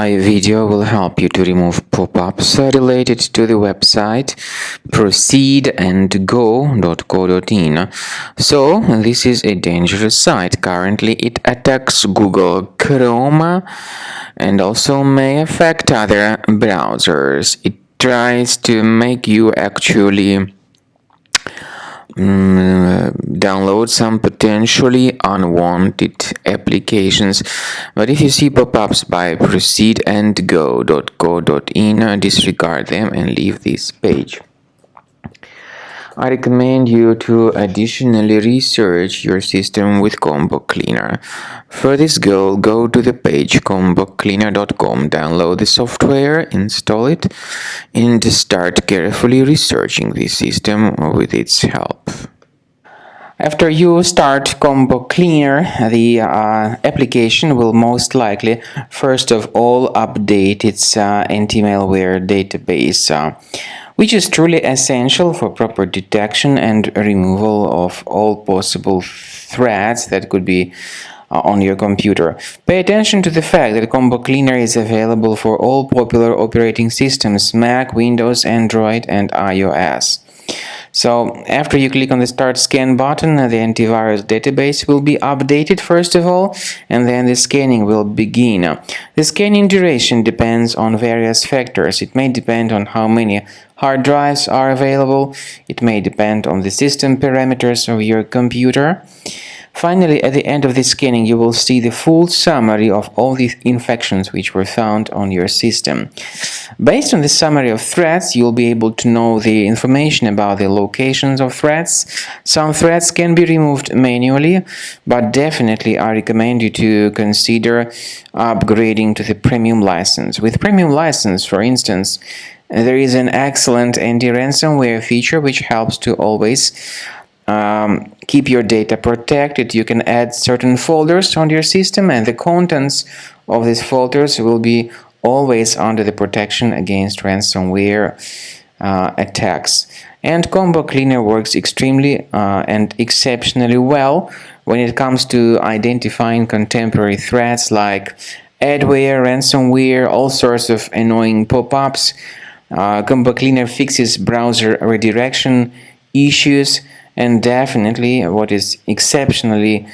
video will help you to remove pop-ups related to the website proceedandgo.co.in. So, this is a dangerous site. Currently, it attacks Google Chrome and also may affect other browsers. It tries to make you actually download some potentially unwanted applications. But if you see pop-ups by proceedandgo.co.in, disregard them and leave this page. I recommend you to additionally research your system with Combo Cleaner. For this goal, go to the page combocleaner.com, download the software, install it, and start carefully researching the system with its help. After you start Combo Cleaner, the application will most likely, first of all, update its anti-malware database, which is truly essential for proper detection and removal of all possible threats that could be on your computer. Pay attention to the fact that Combo Cleaner is available for all popular operating systems: Mac, Windows, Android, and iOS. So, after you click on the Start Scan button, the antivirus database will be updated first of all, and then the scanning will begin. The scanning duration depends on various factors. It may depend on how many hard drives are available. It may depend on the system parameters of your computer. Finally, at the end of the scanning, you will see the full summary of all the infections which were found on your system. Based on the summary of threats, you'll be able to know the information about the locations of threats. Some threats can be removed manually, but definitely I recommend you to consider upgrading to the premium license. With premium license, for instance, there is an excellent anti-ransomware feature which helps to always keep your data protected. You can add certain folders on your system, and the contents of these folders will be always under the protection against ransomware attacks. And Combo Cleaner works extremely and exceptionally well when it comes to identifying contemporary threats like adware, ransomware, all sorts of annoying pop-ups. Combo Cleaner fixes browser redirection issues. And definitely, what is exceptionally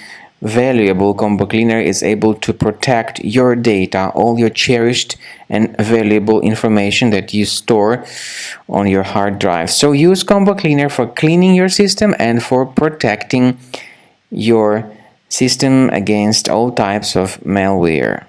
valuable, Combo Cleaner is able to protect your data, all your cherished and valuable information that you store on your hard drive. So use Combo Cleaner for cleaning your system and for protecting your system against all types of malware.